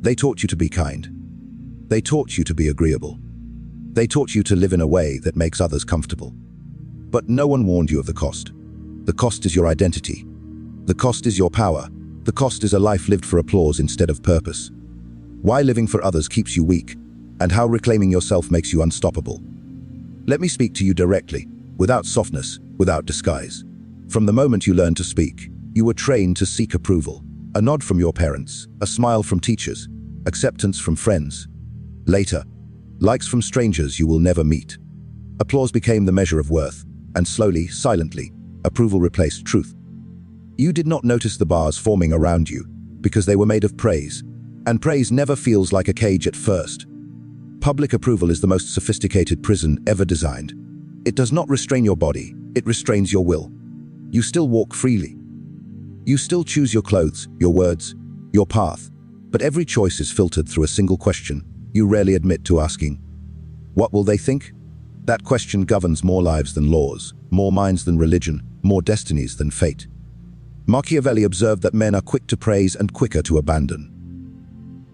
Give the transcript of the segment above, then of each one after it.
They taught you to be kind. They taught you to be agreeable. They taught you to live in a way that makes others comfortable. But no one warned you of the cost. The cost is your identity. The cost is your power. The cost is a life lived for applause instead of purpose. Why living for others keeps you weak, and how reclaiming yourself makes you unstoppable. Let me speak to you directly, without softness, without disguise. From the moment you learned to speak, you were trained to seek approval. A nod from your parents, a smile from teachers, acceptance from friends. Later, likes from strangers you will never meet. Applause became the measure of worth, and slowly, silently, approval replaced truth. You did not notice the bars forming around you, because they were made of praise, and praise never feels like a cage at first. Public approval is the most sophisticated prison ever designed. It does not restrain your body, it restrains your will. You still walk freely. You still choose your clothes, your words, your path, but every choice is filtered through a single question you rarely admit to asking. What will they think? That question governs more lives than laws, more minds than religion, more destinies than fate. Machiavelli observed that men are quick to praise and quicker to abandon.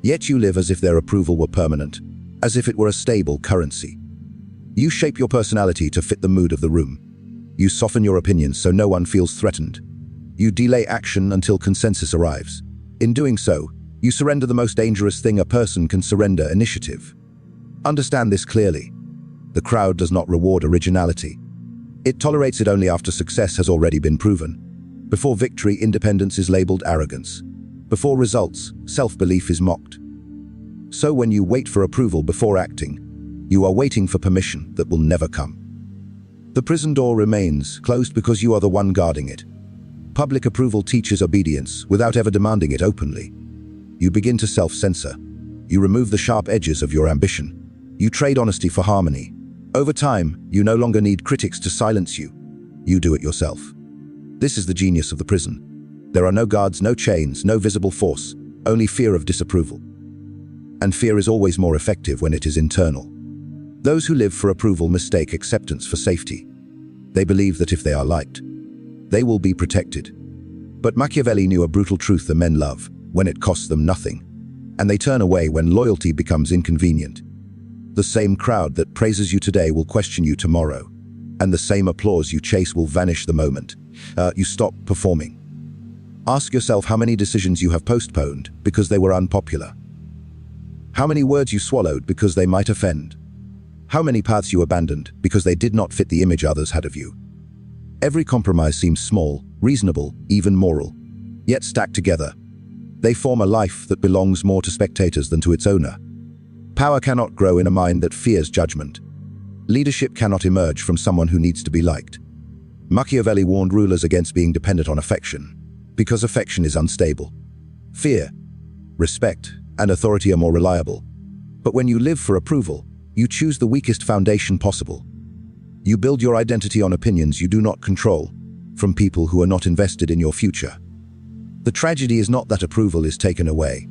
Yet you live as if their approval were permanent, as if it were a stable currency. You shape your personality to fit the mood of the room. You soften your opinions so no one feels threatened. You delay action until consensus arrives. In doing so, you surrender the most dangerous thing a person can surrender: initiative. Understand this clearly. The crowd does not reward originality. It tolerates it only after success has already been proven. Before victory, independence is labeled arrogance. Before results, self-belief is mocked. So when you wait for approval before acting, you are waiting for permission that will never come. The prison door remains closed because you are the one guarding it. Public approval teaches obedience without ever demanding it openly. You begin to self-censor. You remove the sharp edges of your ambition. You trade honesty for harmony. Over time, you no longer need critics to silence you. You do it yourself. This is the genius of the prison. There are no guards, no chains, no visible force, only fear of disapproval. And fear is always more effective when it is internal. Those who live for approval mistake acceptance for safety. They believe that if they are liked, they will be protected. But Machiavelli knew a brutal truth the men love when it costs them nothing, and they turn away when loyalty becomes inconvenient. The same crowd that praises you today will question you tomorrow, and the same applause you chase will vanish the moment you stop performing. Ask yourself how many decisions you have postponed because they were unpopular. How many words you swallowed because they might offend. How many paths you abandoned because they did not fit the image others had of you. Every compromise seems small, reasonable, even moral. Yet stacked together, they form a life that belongs more to spectators than to its owner. Power cannot grow in a mind that fears judgment. Leadership cannot emerge from someone who needs to be liked. Machiavelli warned rulers against being dependent on affection, because affection is unstable. Fear, respect, and authority are more reliable. But when you live for approval, you choose the weakest foundation possible. You build your identity on opinions you do not control, from people who are not invested in your future. The tragedy is not that approval is taken away.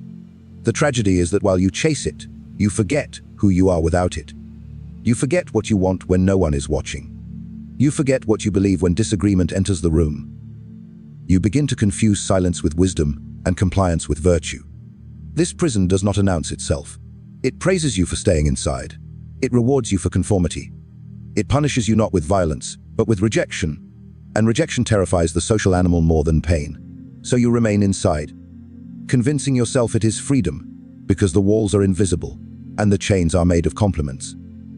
The tragedy is that while you chase it, you forget who you are without it. You forget what you want when no one is watching. You forget what you believe when disagreement enters the room. You begin to confuse silence with wisdom and compliance with virtue. This prison does not announce itself. It praises you for staying inside. It rewards you for conformity. It punishes you not with violence, but with rejection. And rejection terrifies the social animal more than pain. So you remain inside, convincing yourself it is freedom, because the walls are invisible, and the chains are made of compliments.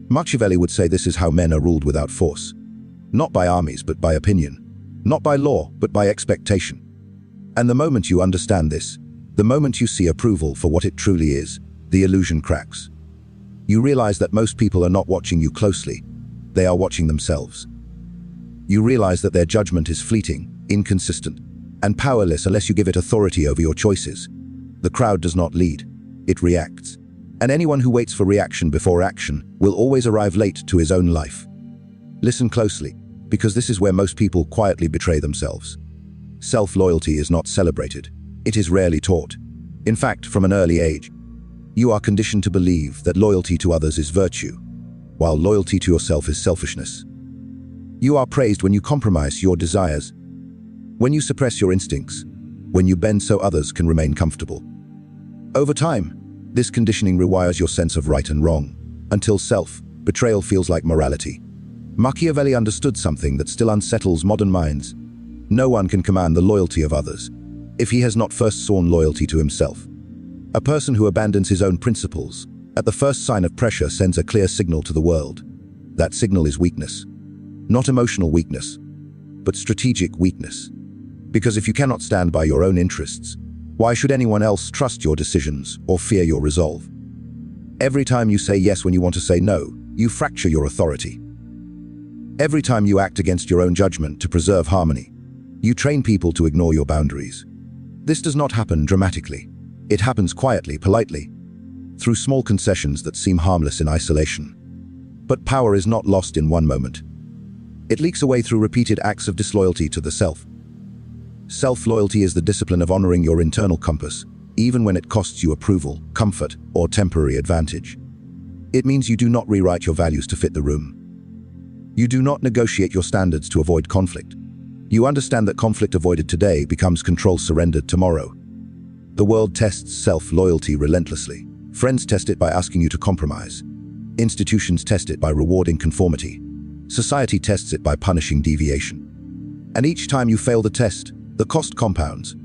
Machiavelli would say this is how men are ruled without force. Not by armies, but by opinion. Not by law, but by expectation. And the moment you understand this, the moment you see approval for what it truly is, the illusion cracks. You realize that most people are not watching you closely. They are watching themselves. You realize that their judgment is fleeting, inconsistent, and powerless unless you give it authority over your choices. The crowd does not lead, it reacts. And anyone who waits for reaction before action will always arrive late to his own life. Listen closely, because this is where most people quietly betray themselves. Self-loyalty is not celebrated. It is rarely taught. In fact, from an early age, you are conditioned to believe that loyalty to others is virtue, while loyalty to yourself is selfishness. You are praised when you compromise your desires, when you suppress your instincts, when you bend so others can remain comfortable. Over time, This conditioning rewires your sense of right and wrong, until self-betrayal feels like morality. Machiavelli understood something that still unsettles modern minds. No one can command the loyalty of others if he has not first sworn loyalty to himself. A person who abandons his own principles at the first sign of pressure sends a clear signal to the world. That signal is weakness. Not emotional weakness, but strategic weakness. Because if you cannot stand by your own interests, why should anyone else trust your decisions or fear your resolve? Every time you say yes when you want to say no, you fracture your authority. Every time you act against your own judgment to preserve harmony, you train people to ignore your boundaries. This does not happen dramatically. It happens quietly, politely, through small concessions that seem harmless in isolation. But power is not lost in one moment. It leaks away through repeated acts of disloyalty to the self. Self-loyalty is the discipline of honoring your internal compass, even when it costs you approval, comfort, or temporary advantage. It means you do not rewrite your values to fit the room. You do not negotiate your standards to avoid conflict. You understand that conflict avoided today becomes control surrendered tomorrow. The world tests self-loyalty relentlessly. Friends test it by asking you to compromise. Institutions test it by rewarding conformity. Society tests it by punishing deviation. And each time you fail the test, the cost compounds.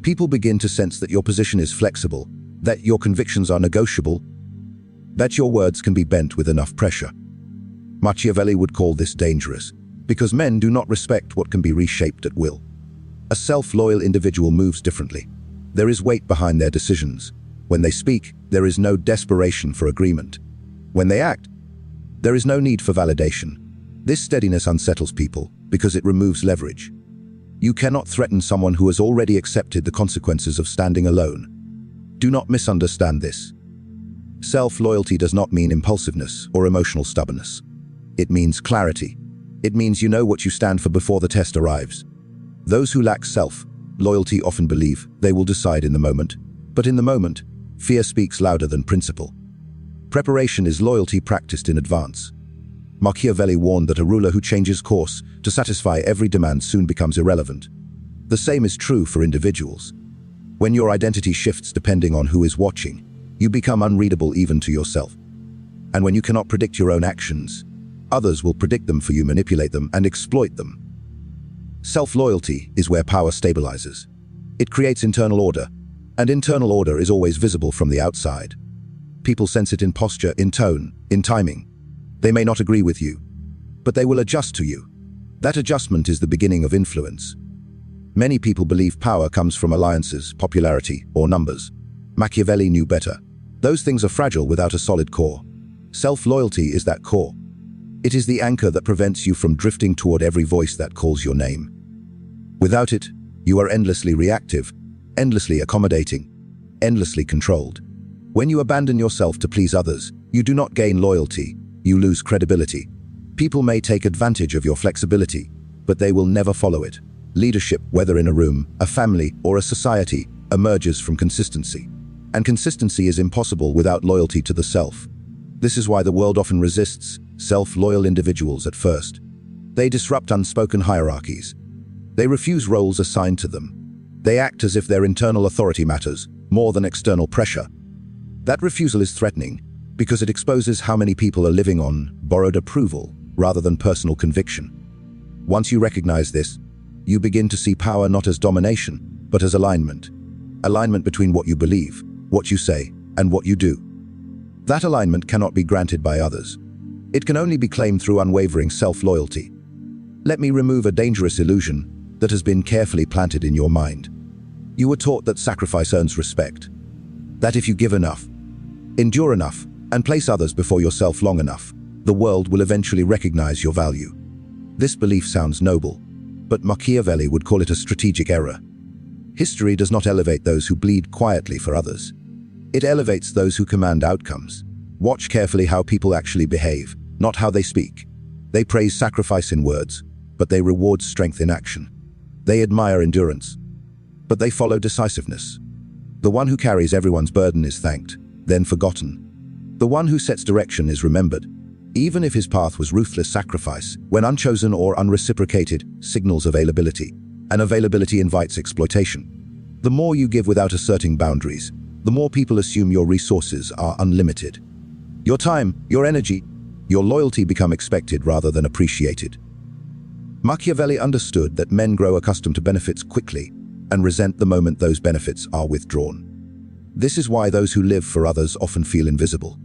People begin to sense that your position is flexible, that your convictions are negotiable, that your words can be bent with enough pressure. Machiavelli would call this dangerous, because men do not respect what can be reshaped at will. A self-loyal individual moves differently. There is weight behind their decisions. When they speak, there is no desperation for agreement. When they act, there is no need for validation. This steadiness unsettles people because it removes leverage. You cannot threaten someone who has already accepted the consequences of standing alone. Do not misunderstand this. Self-loyalty does not mean impulsiveness or emotional stubbornness. It means clarity. It means you know what you stand for before the test arrives. Those who lack self-loyalty often believe they will decide in the moment, but in the moment, fear speaks louder than principle. Preparation is loyalty practiced in advance. Machiavelli warned that a ruler who changes course to satisfy every demand soon becomes irrelevant. The same is true for individuals. When your identity shifts depending on who is watching, you become unreadable even to yourself. And when you cannot predict your own actions, others will predict them for you, manipulate them, and exploit them. Self-loyalty is where power stabilizes. It creates internal order, and internal order is always visible from the outside. People sense it in posture, in tone, in timing. They may not agree with you, but they will adjust to you. That adjustment is the beginning of influence. Many people believe power comes from alliances, popularity, or numbers. Machiavelli knew better. Those things are fragile without a solid core. Self-loyalty is that core. It is the anchor that prevents you from drifting toward every voice that calls your name. Without it, you are endlessly reactive, endlessly accommodating, endlessly controlled. When you abandon yourself to please others, you do not gain loyalty, you lose credibility. People may take advantage of your flexibility, but they will never follow it. Leadership, whether in a room, a family, or a society, emerges from consistency. And consistency is impossible without loyalty to the self. This is why the world often resists self-loyal individuals at first. They disrupt unspoken hierarchies. They refuse roles assigned to them. They act as if their internal authority matters more than external pressure. That refusal is threatening because it exposes how many people are living on borrowed approval rather than personal conviction. Once you recognize this, you begin to see power not as domination, but as alignment. Alignment between what you believe, what you say, and what you do. That alignment cannot be granted by others. It can only be claimed through unwavering self-loyalty. Let me remove a dangerous illusion that has been carefully planted in your mind. You were taught that sacrifice earns respect. That if you give enough, endure enough, and place others before yourself long enough, the world will eventually recognize your value. This belief sounds noble, but Machiavelli would call it a strategic error. History does not elevate those who bleed quietly for others. It elevates those who command outcomes. Watch carefully how people actually behave, not how they speak. They praise sacrifice in words, but they reward strength in action. They admire endurance, but they follow decisiveness. The one who carries everyone's burden is thanked, then forgotten. The one who sets direction is remembered, even if his path was ruthless sacrifice. When unchosen or unreciprocated, signals availability, and availability invites exploitation. The more you give without asserting boundaries, the more people assume your resources are unlimited. Your time, your energy, your loyalty become expected rather than appreciated. Machiavelli understood that men grow accustomed to benefits quickly and resent the moment those benefits are withdrawn. This is why those who live for others often feel invisible.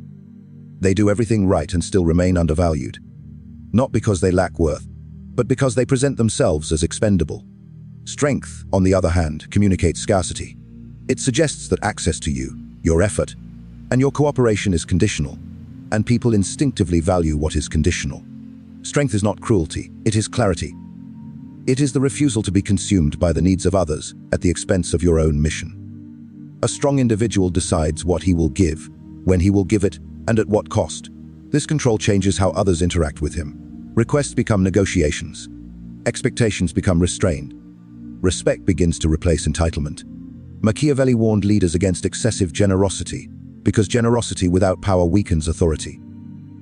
They do everything right and still remain undervalued. Not because they lack worth, but because they present themselves as expendable. Strength, on the other hand, communicates scarcity. It suggests that access to you, your effort, and your cooperation is conditional, and people instinctively value what is conditional. Strength is not cruelty, it is clarity. It is the refusal to be consumed by the needs of others at the expense of your own mission. A strong individual decides what he will give, when he will give it, and at what cost. This control changes how others interact with him. Requests become negotiations. Expectations become restrained. Respect begins to replace entitlement. Machiavelli warned leaders against excessive generosity, because generosity without power weakens authority.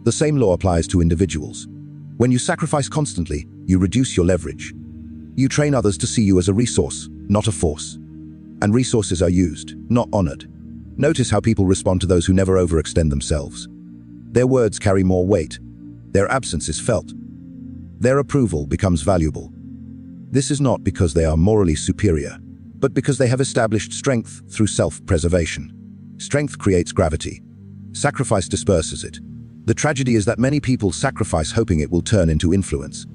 The same law applies to individuals. When you sacrifice constantly, you reduce your leverage. You train others to see you as a resource, not a force. And resources are used, not honored. Notice how people respond to those who never overextend themselves. Their words carry more weight. Their absence is felt. Their approval becomes valuable. This is not because they are morally superior, but because they have established strength through self-preservation. Strength creates gravity. Sacrifice disperses it. The tragedy is that many people sacrifice hoping it will turn into influence.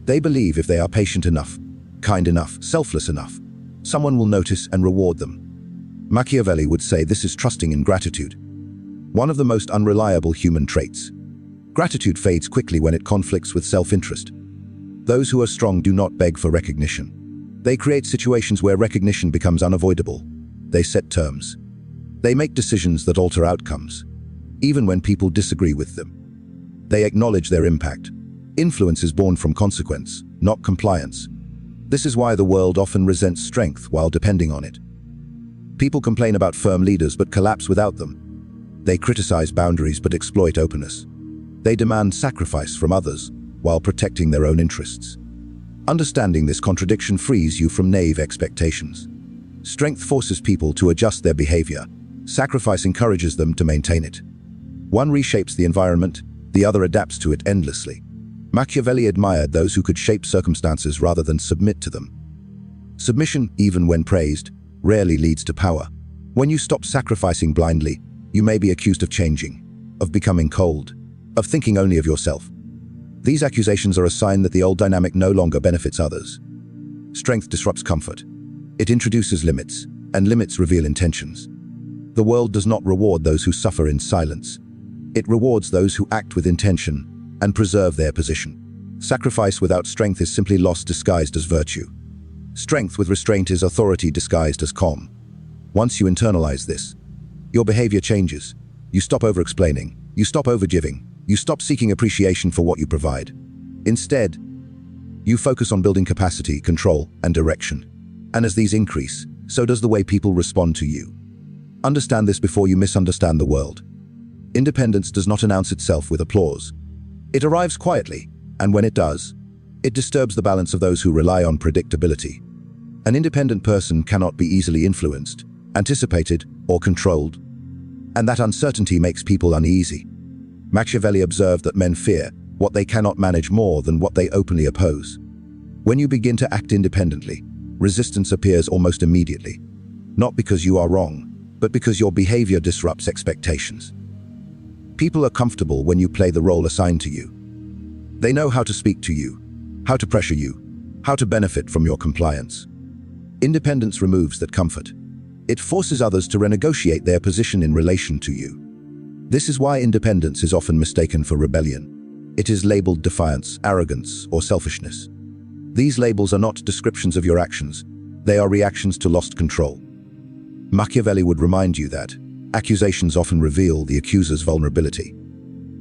They believe if they are patient enough, kind enough, selfless enough, someone will notice and reward them. Machiavelli would say this is trusting in gratitude, one of the most unreliable human traits. Gratitude fades quickly when it conflicts with self-interest. Those who are strong do not beg for recognition. They create situations where recognition becomes unavoidable. They set terms. They make decisions that alter outcomes, even when people disagree with them. They acknowledge their impact. Influence is born from consequence, not compliance. This is why the world often resents strength while depending on it. People complain about firm leaders but collapse without them. They criticize boundaries but exploit openness. They demand sacrifice from others while protecting their own interests. Understanding this contradiction frees you from naive expectations. Strength forces people to adjust their behavior. Sacrifice encourages them to maintain it. One reshapes the environment, the other adapts to it endlessly. Machiavelli admired those who could shape circumstances rather than submit to them. Submission, even when praised, rarely leads to power. When you stop sacrificing blindly, you may be accused of changing, of becoming cold, of thinking only of yourself. These accusations are a sign that the old dynamic no longer benefits others. Strength disrupts comfort. It introduces limits, and limits reveal intentions. The world does not reward those who suffer in silence. It rewards those who act with intention and preserve their position. Sacrifice without strength is simply loss disguised as virtue. Strength with restraint is authority disguised as calm. Once you internalize this, your behavior changes. You stop over-explaining. You stop overgiving. You stop seeking appreciation for what you provide. Instead, you focus on building capacity, control, and direction. And as these increase, so does the way people respond to you. Understand this before you misunderstand the world. Independence does not announce itself with applause. It arrives quietly, and when it does, it disturbs the balance of those who rely on predictability. An independent person cannot be easily influenced, anticipated, or controlled, and that uncertainty makes people uneasy. Machiavelli observed that men fear what they cannot manage more than what they openly oppose. When you begin to act independently, resistance appears almost immediately, not because you are wrong, but because your behavior disrupts expectations. People are comfortable when you play the role assigned to you. They know how to speak to you, how to pressure you, how to benefit from your compliance. Independence removes that comfort. It forces others to renegotiate their position in relation to you. This is why independence is often mistaken for rebellion. It is labeled defiance, arrogance, or selfishness. These labels are not descriptions of your actions. They are reactions to lost control. Machiavelli would remind you that accusations often reveal the accuser's vulnerability.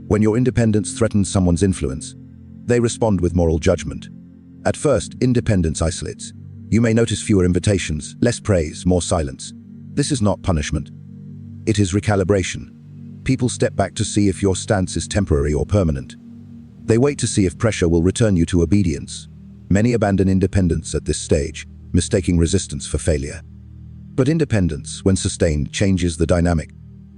When your independence threatens someone's influence, they respond with moral judgment. At first, independence isolates. You may notice fewer invitations, less praise, more silence. This is not punishment. It is recalibration. People step back to see if your stance is temporary or permanent. They wait to see if pressure will return you to obedience. Many abandon independence at this stage, mistaking resistance for failure. But independence, when sustained, changes the dynamic.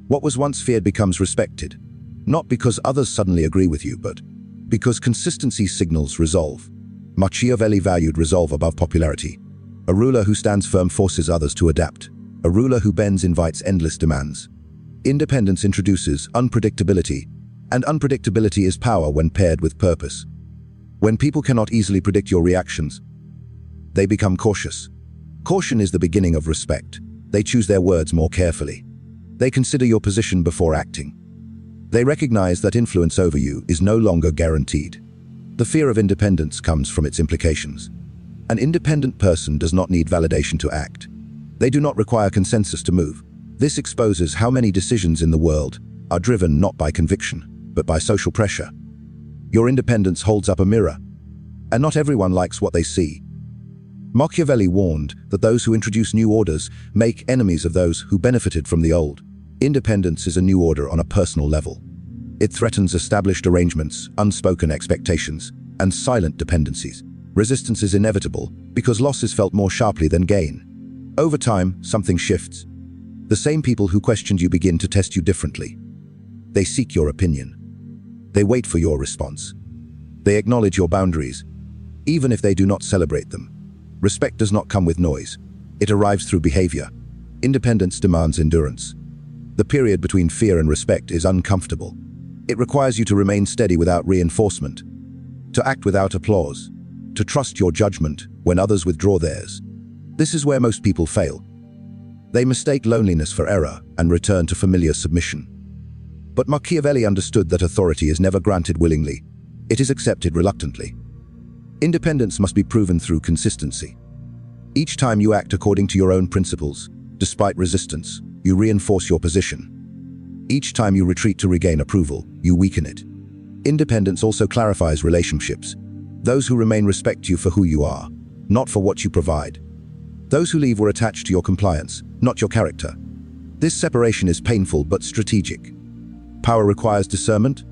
What was once feared becomes respected, not because others suddenly agree with you, but because consistency signals resolve. Machiavelli valued resolve above popularity. A ruler who stands firm forces others to adapt. A ruler who bends invites endless demands. Independence introduces unpredictability, and unpredictability is power when paired with purpose. When people cannot easily predict your reactions, they become cautious. Caution is the beginning of respect. They choose their words more carefully. They consider your position before acting. They recognize that influence over you is no longer guaranteed. The fear of independence comes from its implications. An independent person does not need validation to act. They do not require consensus to move. This exposes how many decisions in the world are driven not by conviction, but by social pressure. Your independence holds up a mirror, and not everyone likes what they see. Machiavelli warned that those who introduce new orders make enemies of those who benefited from the old. Independence is a new order on a personal level. It threatens established arrangements, unspoken expectations, and silent dependencies. Resistance is inevitable because loss is felt more sharply than gain. Over time, something shifts. The same people who questioned you begin to test you differently. They seek your opinion. They wait for your response. They acknowledge your boundaries, even if they do not celebrate them. Respect does not come with noise. It arrives through behavior. Independence demands endurance. The period between fear and respect is uncomfortable. It requires you to remain steady without reinforcement, to act without applause, to trust your judgment when others withdraw theirs. This is where most people fail. They mistake loneliness for error and return to familiar submission. But Machiavelli understood that authority is never granted willingly. It is accepted reluctantly. Independence must be proven through consistency. Each time you act according to your own principles, despite resistance, you reinforce your position. Each time you retreat to regain approval, you weaken it. Independence also clarifies relationships. Those who remain respect you for who you are, not for what you provide. Those who leave were attached to your compliance, not your character. This separation is painful but strategic. Power requires discernment,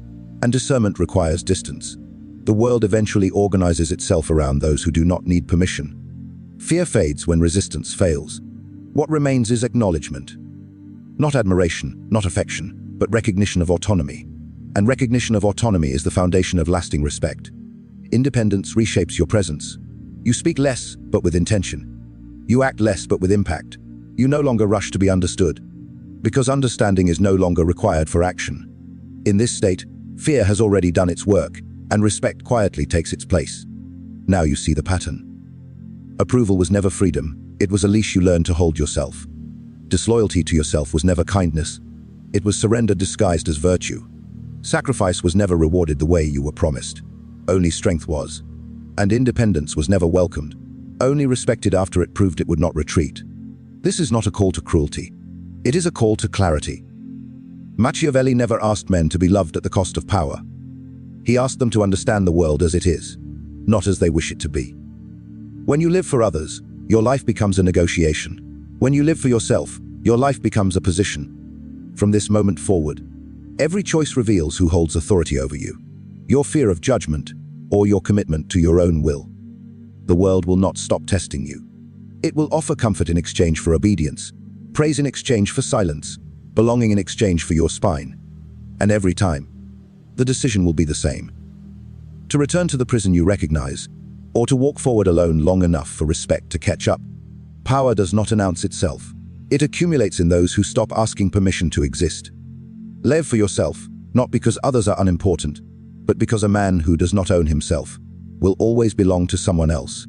and discernment requires distance. The world eventually organizes itself around those who do not need permission. Fear fades when resistance fails. What remains is acknowledgement. Not admiration, not affection, but recognition of autonomy. And recognition of autonomy is the foundation of lasting respect. Independence reshapes your presence. You speak less, but with intention. You act less, but with impact. You no longer rush to be understood, because understanding is no longer required for action. In this state, fear has already done its work, and respect quietly takes its place. Now you see the pattern. Approval was never freedom, it was a leash you learned to hold yourself. Disloyalty to yourself was never kindness, it was surrender disguised as virtue. Sacrifice was never rewarded the way you were promised, only strength was. And independence was never welcomed, only respected after it proved it would not retreat. This is not a call to cruelty, it is a call to clarity. Machiavelli never asked men to be loved at the cost of power. He asked them to understand the world as it is, not as they wish it to be. When you live for others, your life becomes a negotiation. When you live for yourself, your life becomes a position. From this moment forward, every choice reveals who holds authority over you, your fear of judgment, or your commitment to your own will. The world will not stop testing you. It will offer comfort in exchange for obedience, praise in exchange for silence, belonging in exchange for your spine. And every time, the decision will be the same. To return to the prison you recognize, or to walk forward alone long enough for respect to catch up. Power does not announce itself. It accumulates in those who stop asking permission to exist. Live for yourself, not because others are unimportant, but because a man who does not own himself will always belong to someone else.